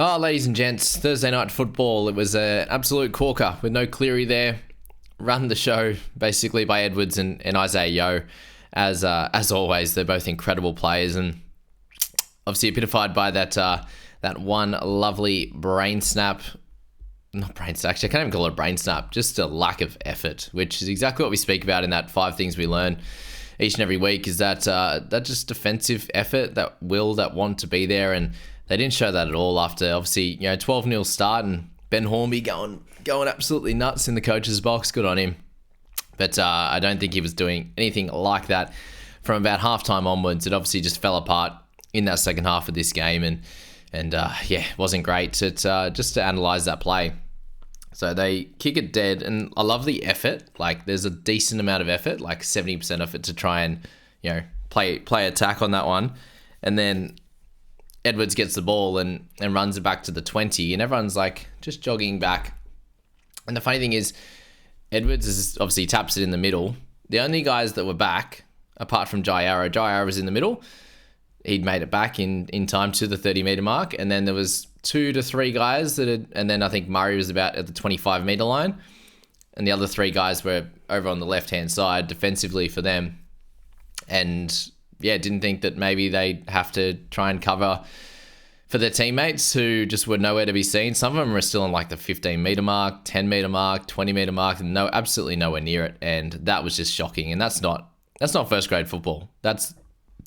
Oh, ladies and gents, Thursday night football. It was an absolute corker with no Cleary there. Run the show basically by Edwards and Isaiah Yeo. As always, they're both incredible players, and obviously epitomised by that one lovely brain snap. Not brain snap, actually, I can't even call it a brain snap. Just a lack of effort, which is exactly what we speak about in that 5 things we learn each and every week. Is that just defensive effort, that will, that want to be there, and they didn't show that at all after obviously 12-0 start and Ben Hornby going absolutely nuts in the coach's box. Good on him. But I don't think he was doing anything like that from about halftime onwards. It obviously just fell apart in that second half of this game, and it wasn't great. Just to analyse that play. So they kick it dead, and I love the effort. Like, there's a decent amount of effort, like 70% of it, to try and play attack on that one, and then Edwards gets the ball and runs it back to the 20, and everyone's like just jogging back. And the funny thing is, Edwards is obviously taps it in the middle. The only guys that were back, apart from Jai Arrow was in the middle. He'd made it back in time to the 30-metre mark, and then there was 2 to 3 guys and then I think Murray was about at the 25-metre line, and the other 3 guys were over on the left-hand side defensively for them. And didn't think that maybe they'd have to try and cover for their teammates who just were nowhere to be seen. Some of them are still on like the 15-metre mark, 10-metre mark, 20-metre mark, and absolutely nowhere near it. And that was just shocking. And that's not first grade football. That's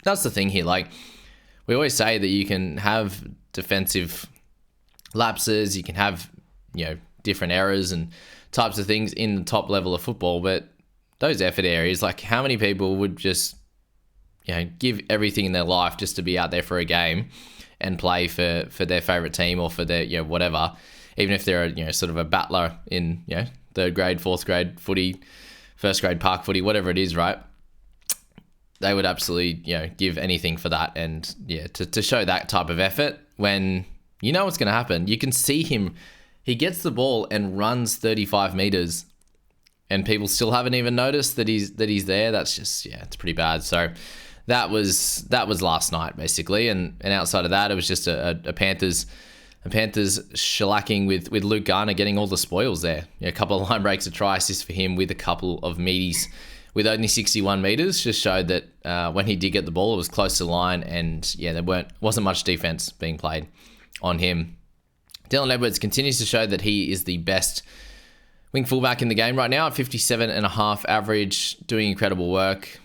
the thing here. Like, we always say that you can have defensive lapses, you can have different errors and types of things in the top level of football, but those effort areas, like, how many people would just give everything in their life just to be out there for a game and play for their favourite team or for their whatever, even if they're sort of a battler in 3rd grade, 4th grade footy, 1st grade park footy, whatever it is, right? They would absolutely give anything for that. And to show that type of effort when what's going to happen. You can see him, he gets the ball and runs 35 metres and people still haven't even noticed that he's there. That's just it's pretty bad. So that was last night basically, and outside of that, it was just a Panthers shellacking with Luke Garner getting all the spoils there. A couple of line breaks, a try assist for him with a couple of meaties with only 61 metres. Just showed that when he did get the ball, it was close to the line, and there wasn't much defence being played on him. Dylan Edwards continues to show that he is the best wing fullback in the game right now at 57.5 average, doing incredible work,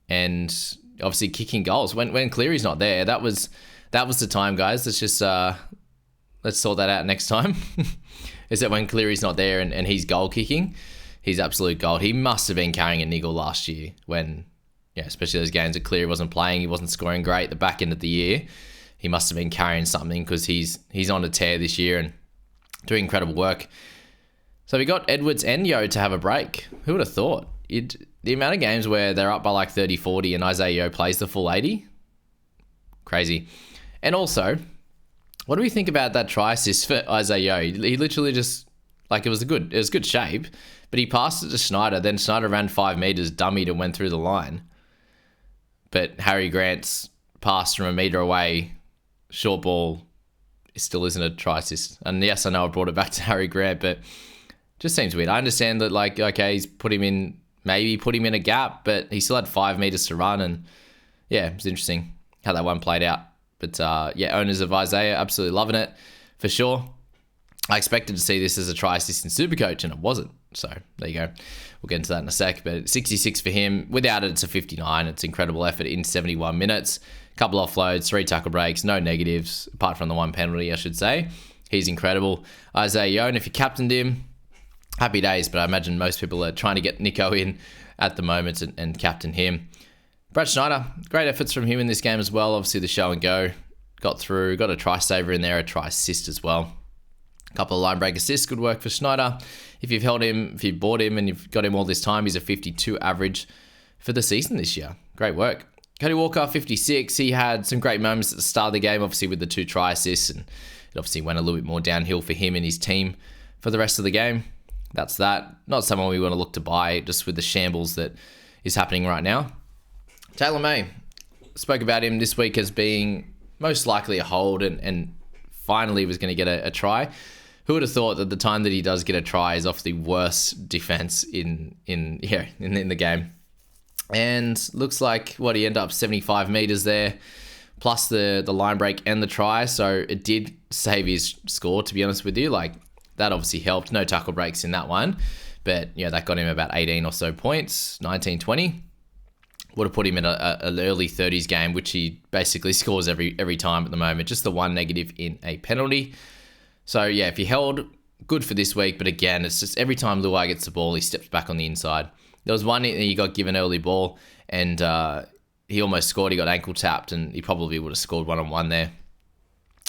and obviously kicking goals when Cleary's not there. That was the time, guys. Let's just let's sort that out next time. Is that when Cleary's not there and he's goal kicking, he's absolute gold. He must have been carrying a niggle last year when especially those games that Cleary wasn't playing, he wasn't scoring great at the back end of the year. He must have been carrying something, because he's on a tear this year and doing incredible work. So we got Edwards and Yeo to have a break. Who would have thought? The amount of games where they're up by like 30, 40 and Isaiah Yeo plays the full 80. Crazy. And also, what do we think about that try assist for Isaiah Yeo? He literally just, like, it was good shape, but he passed it to Schneider. Then Schneider ran 5 metres, dummied and went through the line. But Harry Grant's pass from a metre away, short ball, still isn't a try assist. And yes, I know I brought it back to Harry Grant, but just seems weird. I understand that, like, okay, he's put him in a gap, but he still had 5 metres to run, and it was interesting how that one played out. But owners of Isaiah absolutely loving it for sure. I expected to see this as a try assist in Supercoach, and it wasn't. So there you go. We'll get into that in a sec. But 66 for him. Without it, it's a 59. It's incredible effort in 71 minutes. Couple offloads, 3 tackle breaks, no negatives, apart from the 1 penalty, I should say. He's incredible. Isaiah Yeo, and if you captained him, happy days, but I imagine most people are trying to get Nico in at the moment and captain him. Brad Schneider, great efforts from him in this game as well. Obviously the show and go got through, got a try saver in there, a try assist as well. A couple of line break assists, good work for Schneider. If you've held him, if you've bought him and you've got him all this time, he's a 52 average for the season this year. Great work. Cody Walker, 56. He had some great moments at the start of the game, obviously with the 2 try assists, and it obviously went a little bit more downhill for him and his team for the rest of the game. That's that. Not someone we want to look to buy just with the shambles that is happening right now. Taylor May, spoke about him this week as being most likely a hold and finally was going to get a try. Who would have thought that the time that he does get a try is off the worst defense in the game? And looks like he ended up 75 meters there, plus the line break and the try. So it did save his score, to be honest with you. Like, that obviously helped. No tackle breaks in that one. But, that got him about 18 or so points, 19, 20. Would have put him in an early 30s game, which he basically scores every time at the moment. Just the one negative in a penalty. So, if he held, good for this week. But again, it's just every time Luai gets the ball, he steps back on the inside. There was one he got given early ball, and he almost scored. He got ankle tapped, and he probably would have scored one-on-one there,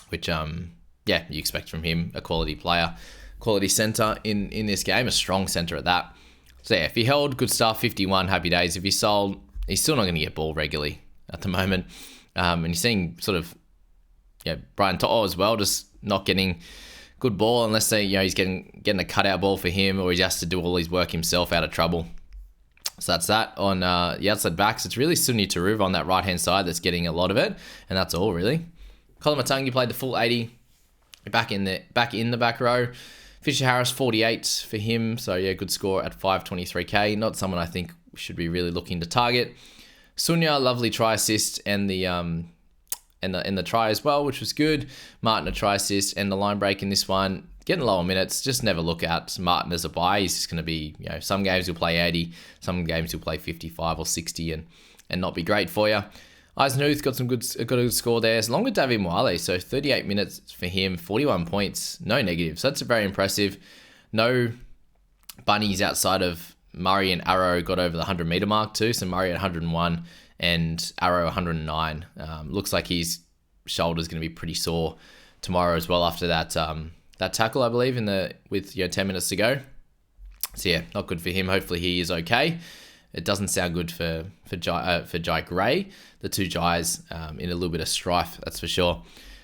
which, you expect from him, a quality player, quality centre in this game, a strong centre at that. So, if he held, good stuff, 51, happy days. If he sold, he's still not going to get ball regularly at the moment. And you're seeing sort of, Brian To'o as well, just not getting good ball unless he's getting a cutout ball for him, or he has to do all his work himself out of trouble. So that's that. On the outside backs, it's really Suni Taruva on that right-hand side that's getting a lot of it, and that's all, really. Colin Matangi played the full 80, back in the back row. Fisher Harris, 48 for him, so good score at 523k. Not someone I think should be really looking to target. Sunya, lovely try assist, and the try as well, which was good. Martin, a try assist, and the line break in this one. Getting lower minutes, just never look at Martin as a buy. He's just going to be, some games he'll play 80, some games he'll play 55 or 60 and not be great for you. Eisenhuth got a good score there, along with David Mwale. So 38 minutes for him, 41 points, no negatives. So that's very impressive. No bunnies outside of Murray and Arrow got over the 100 meter mark too. So Murray at 101 and Arrow 109. Looks like his shoulder's going to be pretty sore tomorrow as well after that tackle, I believe, with 10 minutes to go. So not good for him. Hopefully he is okay. It doesn't sound good for Jai Gray. The two Jais in a little bit of strife, that's for sure.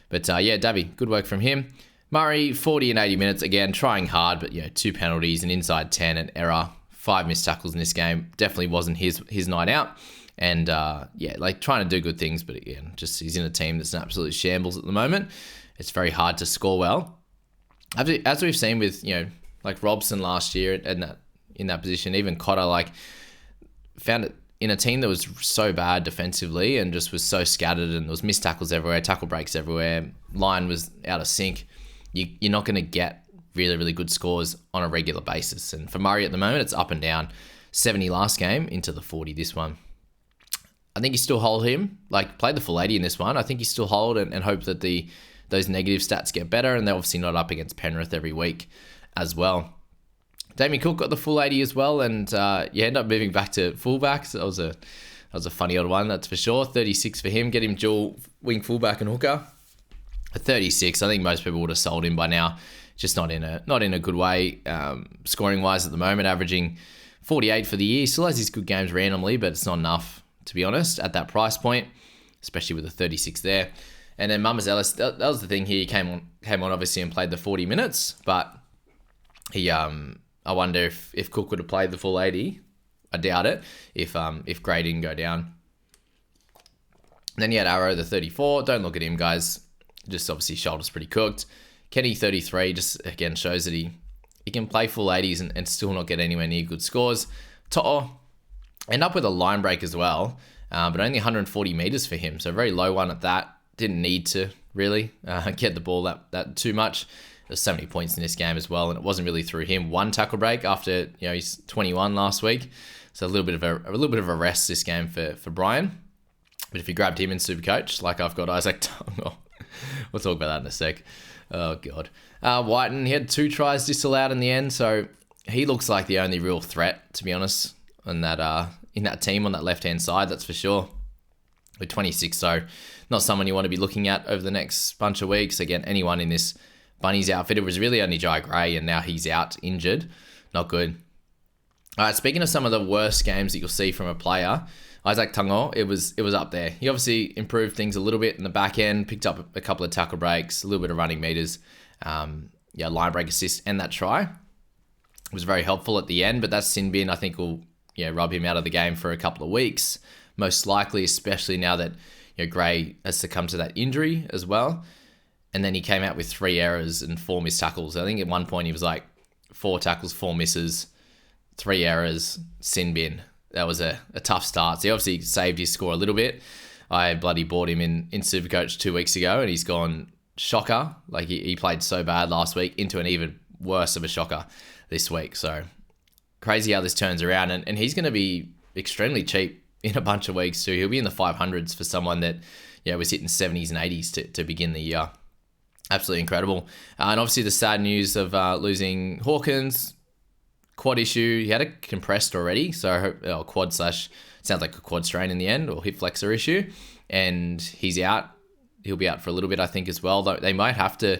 But Davy, good work from him. Murray, 40 and 80 minutes, again, trying hard, but 2 penalties, an inside 10, an error, 5 missed tackles in this game. Definitely wasn't his night out. And trying to do good things, but again, just he's in a team that's an absolute shambles at the moment. It's very hard to score well. As we've seen with, like Robson last year and in that position, even Cotter, found it in a team that was so bad defensively and just was so scattered, and there was missed tackles everywhere, tackle breaks everywhere, line was out of sync. You're not going to get really, really good scores on a regular basis. And for Murray at the moment, it's up and down. 70 last game into the 40 this one. I think you still hold him, played the full 80 in this one. I think you still hold and hope that those negative stats get better, and they're obviously not up against Penrith every week as well. Damien Cook got the full 80 as well, and end up moving back to fullback. So that was a funny old one, that's for sure. 36 for him, get him dual wing fullback and hooker. At 36, I think most people would have sold him by now. Just not in a good way, scoring wise at the moment, averaging 48 for the year. Still has these good games randomly, but it's not enough, to be honest, at that price point, especially with the 36 there. And then Mamas Ellis, that was the thing here. He came on obviously and played the 40 minutes, but he I wonder if Cook would have played the full 80. I doubt it if Gray didn't go down. Then you had Arrow, the 34. Don't look at him, guys. Just obviously shoulders pretty cooked. Kenny, 33, just again shows that he can play full 80s and still not get anywhere near good scores. To'o end up with a line break as well, but only 140 meters for him. So a very low one at that. Didn't need to really get the ball that too much. There's so many points in this game as well, and it wasn't really through him. One tackle break after he's 21 last week, so a little bit of a rest this game for Brian. But if you grabbed him in Supercoach, like I've got Isaac Tongo, we'll talk about that in a sec. Oh god, Whiten, he had 2 tries disallowed in the end, so he looks like the only real threat, to be honest, in that team on that left hand side. That's for sure. With 26, so not someone you want to be looking at over the next bunch of weeks. Again, anyone in this Bunnies outfit, it was really only Jai Gray, and now he's out injured. Not good. All right, speaking of some of the worst games that you'll see from a player, Isaac Tango, it was up there. He obviously improved things a little bit in the back end, picked up a couple of tackle breaks, a little bit of running meters, line break assist, and that try. It was very helpful at the end, but that sin bin, I think, will rub him out of the game for a couple of weeks. Most likely, especially now that Gray has succumbed to that injury as well. and then he came out with 3 errors and 4 missed tackles. I think at one point he was like 4 tackles, 4 misses, 3 errors, sin bin. That was a tough start. So he obviously saved his score a little bit. I bloody bought him in Supercoach 2 weeks ago, and he's gone shocker. Like he played so bad last week into an even worse of a shocker this week. So crazy how this turns around. And he's going to be extremely cheap in a bunch of weeks too. He'll be in the 500s for someone that was hitting 70s and 80s to begin the year. Absolutely incredible. And obviously the sad news of losing Hawkins, quad issue. He had a compressed already, so I hope quad slash sounds like a quad strain in the end, or hip flexor issue, and he's out. He'll be out for a little bit, I think, as well. Though they might have to.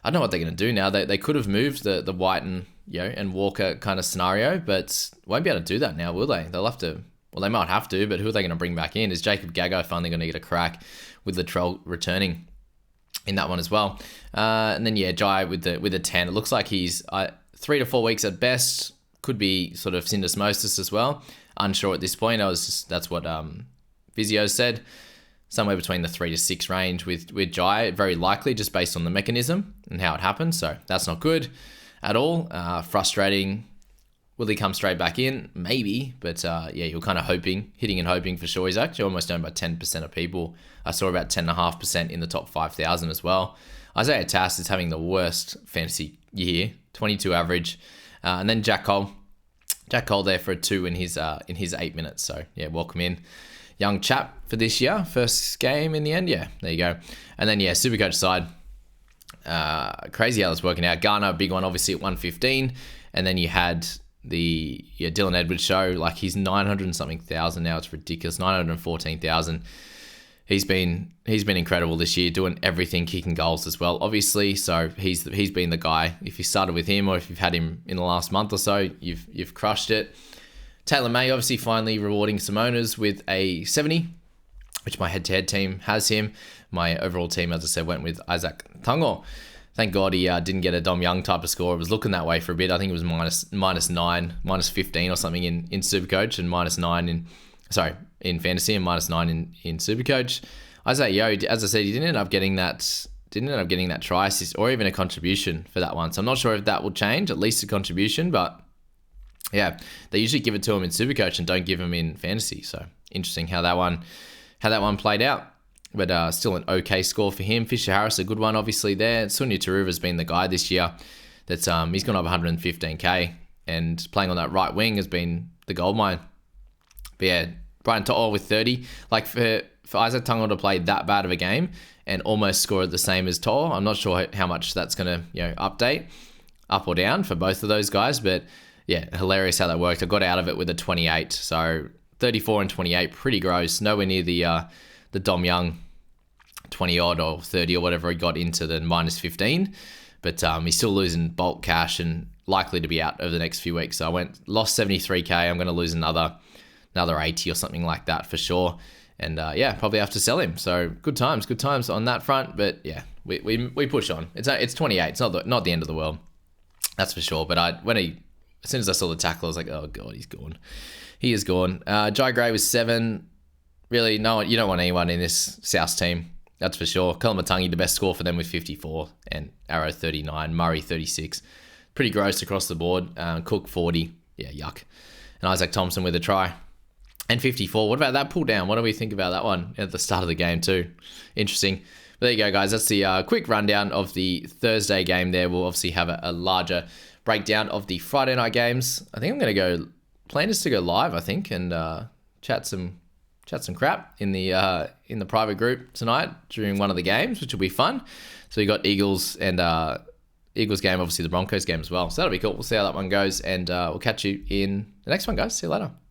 I don't know what they're going to do now. They could have moved the White and Walker kind of scenario, but won't be able to do that now, will they? They'll have to. Well, they might have to, but who are they going to bring back in? Is Jacob Gago finally going to get a crack with Latrell returning in that one as well? And then Jai with the 10. It looks like he's 3 to 4 weeks at best. Could be sort of syndesmosis as well. Unsure at this point. That's what physio said. Somewhere between the 3 to 6 range with Jai, very likely just based on the mechanism and how it happened. So that's not good at all. Frustrating. Will he come straight back in? Maybe, but you're kind of hitting and hoping for sure. He's actually almost owned by 10% of people. I saw about 10.5% in the top 5,000 as well. Isaiah Tass is having the worst fantasy year, 22 average. And then Jack Cole there for a 2 in his 8 minutes. So welcome in, young chap for this year. First game in the end. Yeah, there you go. And then Supercoach side, crazy how that's working out. Garner, big one, obviously at 115, and then you had the Dylan Edwards show. Like he's 900 and something thousand now. It's ridiculous. 914,000. He's been incredible this year, doing everything, kicking goals as well, obviously. So he's been the guy. If you started with him, or if you've had him in the last month or so, you've crushed it. Taylor May obviously finally rewarding some owners with a 70, which my head-to-head team has him. My overall team, as I said, went with Isaac Tungo. Thank God he didn't get a Dom Young type of score. It was looking that way for a bit. I think it was -9, -15 or something in Supercoach, and -9 in fantasy, and -9 in Supercoach. Isaiah Yo, as I said, he didn't end up getting that try assist or even a contribution for that one. So I'm not sure if that will change, at least a contribution, but yeah, they usually give it to him in Supercoach and don't give him in fantasy. So interesting how that one played out. But still an okay score for him. Fisher Harris, a good one, obviously there. Sunia Taruva's been the guy this year. That's he's gone up 115k, and playing on that right wing has been the goldmine. But yeah, Brian To'o with 30. Like for Isaac Tungo to play that bad of a game and almost score the same as To'o, I'm not sure how much that's going to update up or down for both of those guys. But yeah, hilarious how that worked. I got out of it with a 28. So 34 and 28, pretty gross. Nowhere near the Dom Young 20 odd or 30 or whatever he got into the -15, but he's still losing bulk cash and likely to be out over the next few weeks. So I lost 73k. I'm going to lose another 80 or something like that for sure. And probably have to sell him. So good times on that front. But yeah, we push on. It's 28. It's not the end of the world, that's for sure. But as soon as I saw the tackle, I was like, oh god, he's gone. He is gone. Jai Gray was 7. Really, no one. You don't want anyone in this South team. That's for sure. Kalamatangi, the best score for them with 54, and Arrow 39, Murray 36. Pretty gross across the board. Cook 40. Yeah, yuck. And Isaac Thompson with a try. And 54. What about that pull down? What do we think about that one at the start of the game too? Interesting. But there you go, guys. That's the quick rundown of the Thursday game there. We'll obviously have a larger breakdown of the Friday night games. I think I'm going to plan is to go live, I think, and chat some crap in the private group tonight during one of the games, which will be fun. So we got Eagles and Eagles game, obviously the Broncos game as well. So that'll be cool. We'll see how that one goes, and we'll catch you in the next one, guys. See you later.